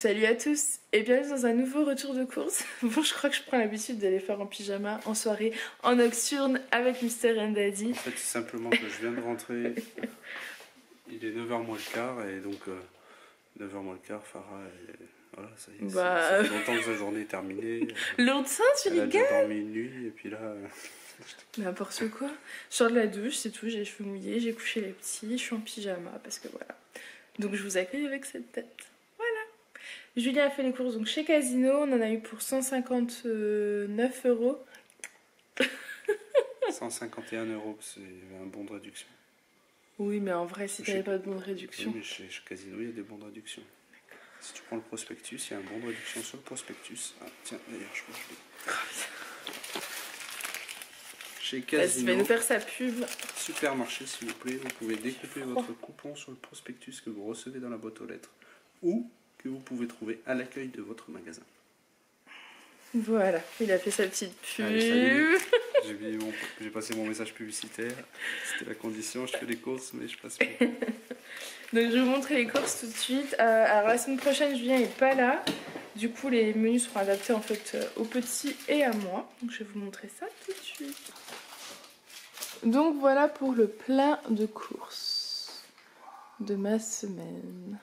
Salut à tous et bienvenue dans un nouveau retour de course. Bon, je crois que je prends l'habitude d'aller faire en pyjama, en soirée, en nocturne avec Mr. and Daddy. En fait, c'est simplement que je viens de rentrer. Il est 9h moins le quart et donc 9h moins le quart, Farah, voilà, ça y est, ça fait longtemps que sa journée est terminée. L'autre ça, tu rigoles? Elle a déjà dormi une nuit et puis là... N'importe quoi. Je sors de la douche, c'est tout, j'ai les cheveux mouillés, j'ai couché les petits, je suis en pyjama parce que voilà. Donc je vous accueille avec cette tête. Julien a fait les courses donc chez Casino, on en a eu pour 159 €. 151 €, c'est un bon de réduction. Oui, mais en vrai, si tu n'avais pas de bon de réduction. Oui, mais chez Casino, il y a des bons de réduction. Si tu prends le prospectus, il y a un bon de réduction sur le prospectus. Ah, tiens, d'ailleurs, je pense que chez Casino. Il va nous faire sa pub. Supermarché, s'il vous plaît, vous pouvez découper votre coupon sur le prospectus que vous recevez dans la boîte aux lettres ou que vous pouvez trouver à l'accueil de votre magasin. Voilà, il a fait sa petite pub. Allez, j'ai passé mon message publicitaire. C'était la condition, je fais les courses, mais je passe pas. Donc je vais vous montrer les courses tout de suite. Alors la semaine prochaine, Julien n'est pas là. Du coup, les menus seront adaptés en fait aux petits et à moi. Donc je vais vous montrer ça tout de suite. Donc voilà pour le plein de courses de ma semaine.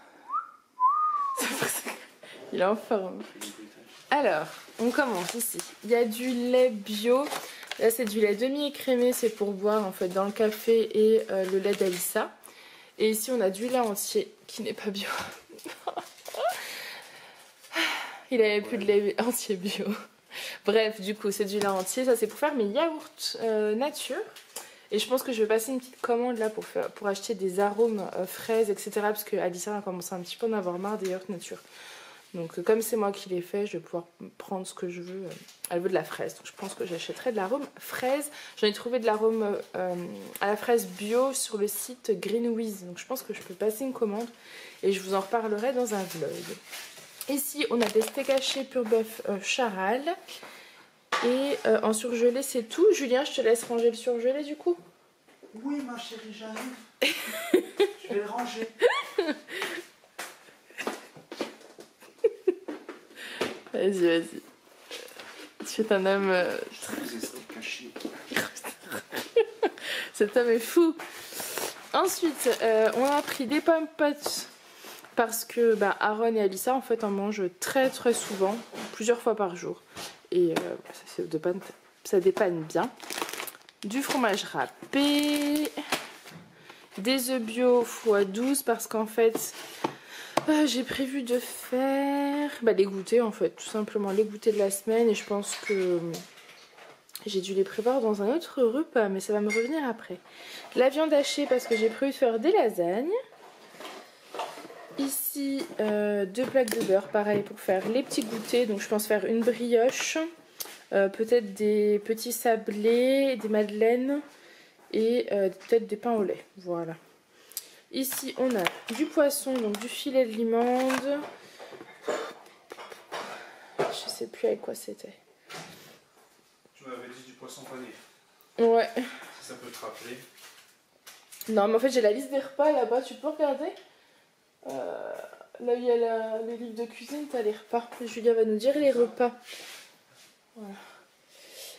Il est en forme. Alors, on commence ici. Il y a du lait bio. Là, c'est du lait demi-écrémé. C'est pour boire en fait dans le café et le lait d'Alissa. Et ici, on a du lait entier qui n'est pas bio. Il avait plus de lait entier bio. Bref, du coup, c'est du lait entier. Ça, c'est pour faire mes yaourts nature. Et je pense que je vais passer une petite commande là pour acheter des arômes fraises, etc. Parce que Alissa a commencé un petit peu à en avoir marre des yaourts nature. Donc comme c'est moi qui les fais, je vais pouvoir prendre ce que je veux. Elle veut de la fraise, donc je pense que j'achèterai de l'arôme fraise. J'en ai trouvé de l'arôme à la fraise bio sur le site Greenwiz. Donc je pense que je peux passer une commande et je vous en reparlerai dans un vlog. Ici on a des steaks hachés pur bœuf charal. Et en surgelé c'est tout. Julien, je te laisse ranger le surgelé du coup. Oui ma chérie, j'arrive. Je vais le ranger. Vas-y. Tu es un homme Cet homme est fou. Ensuite, on a pris des pommes potes parce que Aaron et Alissa en fait en mangent très souvent, plusieurs fois par jour. Et ça dépanne bien. Du fromage râpé, des œufs bio x12 parce qu'en fait j'ai prévu de faire les goûters en fait, tout simplement les goûters de la semaine et je pense que j'ai dû les prévoir dans un autre repas mais ça va me revenir après. La viande hachée parce que j'ai prévu de faire des lasagnes. Ici 2 plaques de beurre pareil pour faire les petits goûters, donc je pense faire une brioche, peut-être des petits sablés, des madeleines et peut-être des pains au lait, voilà. Ici, on a du poisson, donc du filet de limande. Je sais plus avec quoi c'était. Tu m'avais dit du poisson pané. Ouais. Si ça peut te rappeler. Non, mais en fait, j'ai la liste des repas là-bas. Tu peux regarder là où il y a les livres de cuisine, tu as les repas. Julia va nous dire les repas. Voilà.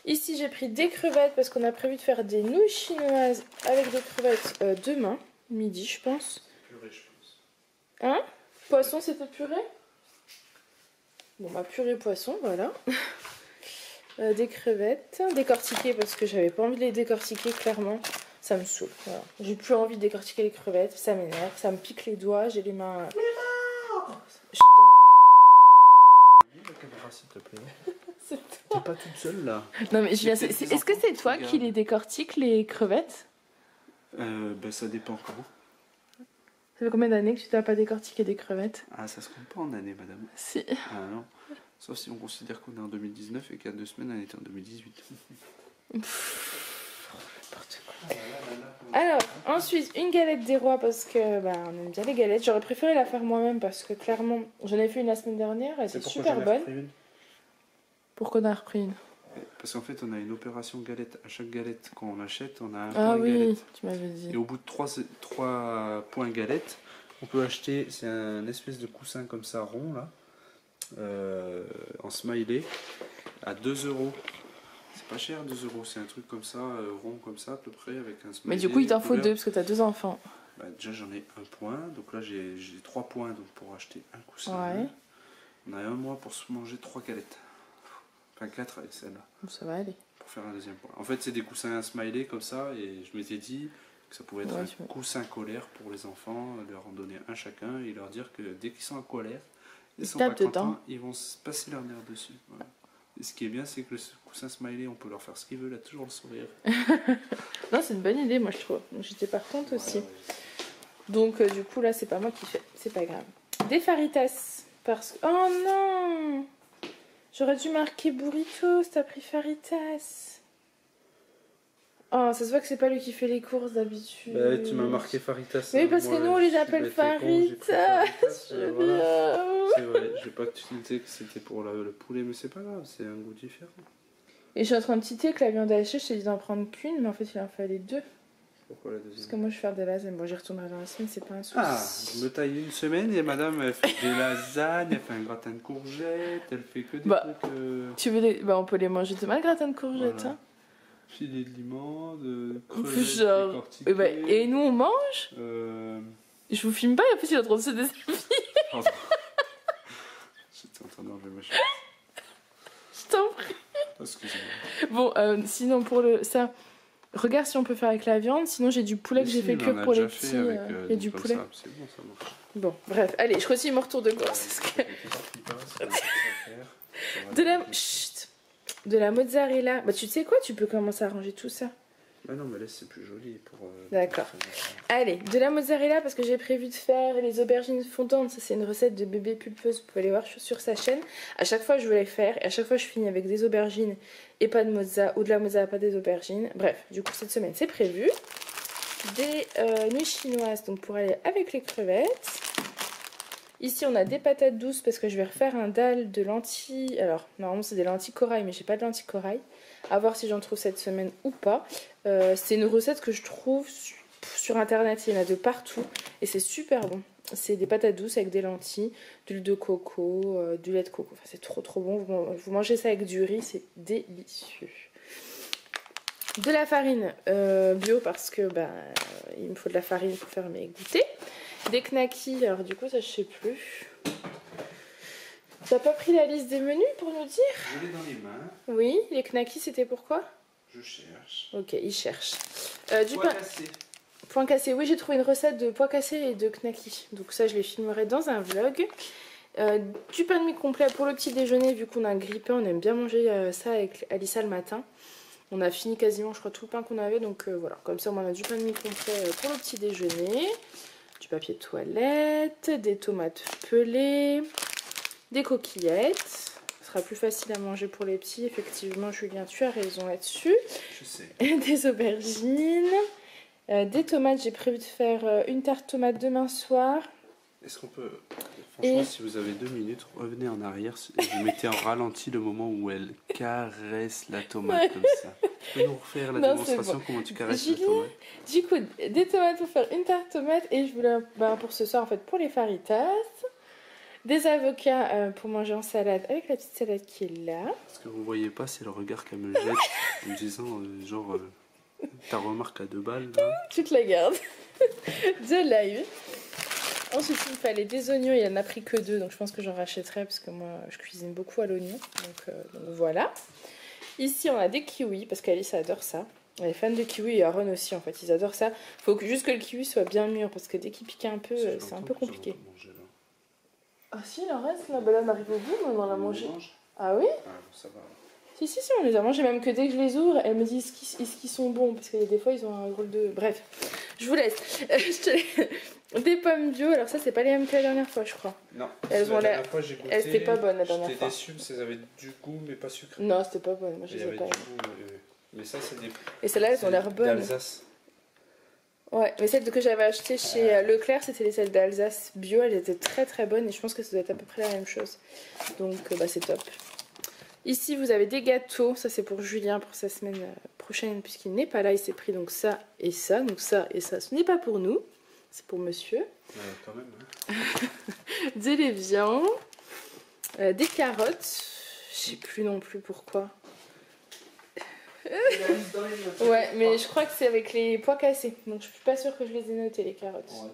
Ici, j'ai pris des crevettes parce qu'on a prévu de faire des nouilles chinoises avec des crevettes demain. Midi je pense. Purée je pense. Hein? Poisson c'était purée? Bon purée poisson voilà. Des crevettes décortiquées parce que j'avais pas envie de les décortiquer clairement. Ça me saoule. Voilà. J'ai plus envie de décortiquer les crevettes. Ça m'énerve. Ça me pique les doigts. J'ai les mains... La caméra s'il te plaît. C'est toi. T'es pas toute seule là. Non mais Julien, est-ce que c'est toi qui les décortiques les crevettes? Ça dépend comment. Ça fait combien d'années que tu t'as pas décortiqué des crevettes? Ah, ça se compte pas en années, madame. Si. Ah non. Sauf si on considère qu'on est en 2019 et qu'il y a 2 semaines, on était en 2018. N'importe quoi. Alors, ensuite, une galette des rois parce que on aime bien les galettes. J'aurais préféré la faire moi-même parce que clairement, j'en ai fait une la semaine dernière, elle était super bonne. Pourquoi on a repris une? Parce qu'en fait, on a une opération galette. À chaque galette, quand on achète, on a un point galette. Ah oui, tu m'avais dit. Et au bout de 3 points galette, on peut acheter, c'est un espèce de coussin comme ça, rond là. en smiley à 2 €. C'est pas cher, 2 €. C'est un truc comme ça, rond comme ça à peu près, avec un smiley. Mais du coup, il t'en faut 2 parce que t'as 2 enfants. Bah, déjà, j'en ai 1 point. Donc là, j'ai 3 points donc pour acheter un coussin. Ouais. On a 1 mois pour se manger 3 galettes. Enfin 4 avec celle-là. Ça va aller. Pour faire un deuxième point. En fait, c'est des coussins smiley comme ça. Et je m'étais dit que ça pouvait être un coussin colère pour les enfants. Leur en donner un chacun et leur dire que dès qu'ils sont en colère, ils sont pas contents, ils vont se passer leur nerf dessus. Voilà. Et ce qui est bien, c'est que le coussin smiley, on peut leur faire ce qu'ils veulent, a toujours le sourire. Non, c'est une bonne idée, moi je trouve. J'étais partante aussi. Ouais. Donc, du coup, là, c'est pas moi qui fais. C'est pas grave. Des faritas. Parce que. Oh non! J'aurais dû marquer burritos, t'as pris faritas. Oh, ça se voit que c'est pas lui qui fait les courses d'habitude. Bah, tu m'as marqué faritas. Oui, parce que nous, on les appelle faritas. Voilà. C'est vrai, je sais pas que tu disais que c'était pour le poulet, mais c'est pas grave, c'est un goût différent. Et je suis en train de citer que la viande hachée, je t'ai dit d'en prendre qu'une, mais en fait, il en fallait 2. Pourquoi la deuxième? Parce que moi, je vais faire des lasagnes. Bon, j'y retournerai dans la semaine, c'est pas un souci. Ah, je me taille une semaine et madame, elle fait des lasagnes, elle fait un gratin de courgettes, elle fait que des trucs... Tu veux des... Bah, on peut les manger demain, le gratin de courgettes, voilà. Hein. Filet de limon, de crevettes genre... décortiquées. Bah, et nous, on mange Je vous filme pas, et en plus, il est en train de se déshabiller. Pardon. J'étais en train d'enlever ma chemise. Je t'en prie. Oh, excusez-moi. Bon, sinon, pour ça... Regarde si on peut faire avec la viande, sinon j'ai du poulet que j'ai fait cuire pour les petits. Il y a du poulet. C'est bon, ça marche. Bon, bref, allez, je continue mon retour de course. De la mozzarella. Bah, tu sais quoi, tu peux commencer à ranger tout ça. Bah non, mais là c'est plus joli pour. D'accord. Allez, de la mozzarella parce que j'ai prévu de faire les aubergines fondantes. Ça, c'est une recette de bébé pulpeuse. Vous pouvez aller voir sur sa chaîne. À chaque fois, je veux les faire. Et à chaque fois, je finis avec des aubergines et pas de mozza. Ou de la mozza, pas des aubergines. Bref, du coup, cette semaine, c'est prévu. Des nuits chinoises, donc pour aller avec les crevettes. Ici, on a des patates douces parce que je vais refaire un dalle de lentilles. Alors, normalement, c'est des lentilles corail, mais j'ai pas de lentilles corail. À voir si j'en trouve cette semaine ou pas. C'est une recette que je trouve sur internet. Il y en a de partout et c'est super bon. C'est des patates douces avec des lentilles, d'huile de coco, du lait de coco. Enfin, c'est trop bon. Vous mangez ça avec du riz, c'est délicieux. De la farine bio parce que il me faut de la farine pour faire mes goûters. Des knackis, alors du coup ça je sais plus. T'as pas pris la liste des menus pour nous dire? Je l'ai dans les mains. Oui, les knackis c'était pourquoi? Je cherche. Ok, il cherche. Point cassé. Point cassé, oui j'ai trouvé une recette de pois cassés et de knackis. Donc ça je les filmerai dans un vlog. Du pain de mie complet pour le petit déjeuner, vu qu'on a un grille-pain, on aime bien manger ça avec Alissa le matin. On a fini quasiment je crois tout le pain qu'on avait, donc voilà, comme ça on a du pain de mie complet pour le petit déjeuner. Du papier de toilette, des tomates pelées, des coquillettes. Ce sera plus facile à manger pour les petits. Effectivement, Julien, tu as raison là-dessus. Je sais. Des aubergines, des tomates. J'ai prévu de faire une tarte tomate demain soir. Est-ce qu'on peut... Franchement, si vous avez 2 minutes, revenez en arrière et vous mettez en ralenti le moment où elle caresse la tomate comme ça. Tu peux nous refaire la démonstration comment tu caresses la tomate? Du coup, des tomates pour faire une tarte tomate et je voulais pour ce soir en fait pour les faritas. Des avocats pour manger en salade avec la petite salade qui est là. Ce que vous voyez pas, c'est le regard qu'elle me jette en me disant ta remarque à 2 balles là. Tu te la gardes. De l'ail. Ensuite, il me fallait des oignons, il en a pris que 2, donc je pense que j'en rachèterai parce que moi je cuisine beaucoup à l'oignon. Donc voilà. Ici, on a des kiwis parce qu'Alice adore ça. Elle est fan de kiwis et Aaron aussi en fait, ils adorent ça. Faut juste que le kiwi soit bien mûr parce que dès qu'il pique un peu, c'est un peu compliqué. Ah si, il en reste là, là on arrive au bout, mais on en a mangé. Ah oui? Ah, ça va. Si, on les a mangés, même que dès que je les ouvre, elle me dit est-ce qu'ils sont bons, parce que des fois ils ont un rôle de... Bref, je vous laisse. Des pommes bio, alors ça c'est pas les mêmes que la dernière fois je crois. Non, elles ont l'air... Elles étaient pas bonnes la dernière fois. J'étais déçue parce qu'elles avaient du goût mais pas sucré. Non, c'était pas bonne, moi je les ai pas. Mais ça c'est des... Et celles-là elles ont l'air bonnes. D'Alsace. Ouais, mais celles que j'avais achetées chez Leclerc, c'était celles d'Alsace bio, elles étaient très bonnes et je pense que ça doit être à peu près la même chose. Donc c'est top. Ici vous avez des gâteaux, ça c'est pour Julien pour sa semaine prochaine puisqu'il n'est pas là, il s'est pris donc ça et ça. Donc ça et ça, ce n'est pas pour nous, c'est pour monsieur. Quand même. Hein. De l'évian. Des carottes. Je sais plus non plus pourquoi. Ouais, mais je crois que c'est avec les pois cassés. Donc je suis pas sûre que je les ai notés, les carottes. Ouais,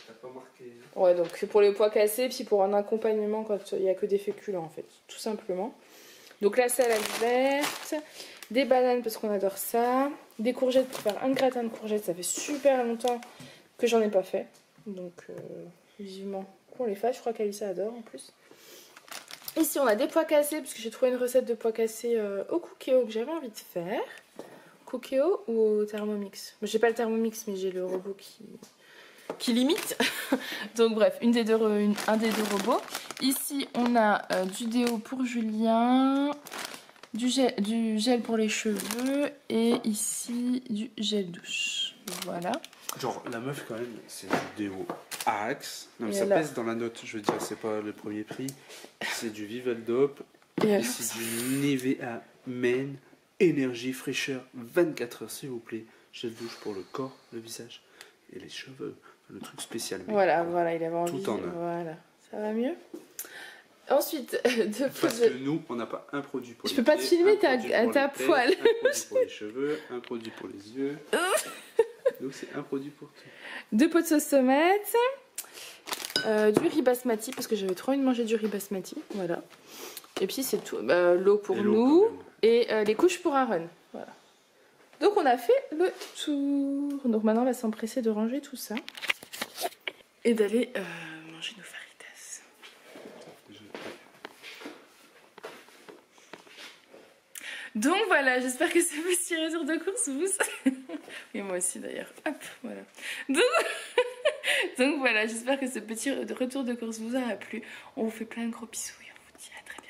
t'as pas marqué. Ouais, donc c'est pour les pois cassés, puis pour un accompagnement quand il n'y a que des féculents en fait, tout simplement. Donc la salade verte, des bananes parce qu'on adore ça, des courgettes pour faire un gratin de courgettes, ça fait super longtemps que j'en ai pas fait. Donc vivement qu'on les fasse, je crois qu'Alissa adore en plus. Ici on a des pois cassés parce que j'ai trouvé une recette de pois cassés au Cookéo que j'avais envie de faire. Cookéo ou au Thermomix? J'ai pas le Thermomix mais j'ai le robot qui limite. Donc bref, un des deux robots. Ici on a du déo pour Julien, du gel pour les cheveux et ici du gel douche. Voilà. Genre la meuf quand même, c'est du déo Axe. Non mais ça pèse dans la note, je veux dire, c'est pas le premier prix. C'est du Vivaldope. Et c'est du Nivea Men Énergie fraîcheur 24 heures s'il vous plaît. Gel douche pour le corps, le visage et les cheveux. Le truc spécial. Voilà, il avait envie. Tout en un. Voilà, ça va mieux. Ensuite, parce que nous, on n'a pas un produit pour les pieds. Je peux pas te filmer à ta poêle. Un produit pour les cheveux, un produit pour les yeux. Donc c'est un produit pour tout. 2 pots de sauce tomate. Du riz basmati parce que j'avais trop envie de manger du riz basmati. Voilà. Et puis c'est tout. L'eau pour nous. Et les couches pour Aaron. Voilà. Donc on a fait le tour. Donc maintenant on va s'empresser de ranger tout ça. Et d'aller manger nos faritas. Donc voilà, j'espère que ce petit retour de course vous... Et moi aussi d'ailleurs. Hop, voilà. Donc voilà, j'espère que ce petit retour de course vous a plu. On vous fait plein de gros bisous et on vous dit à très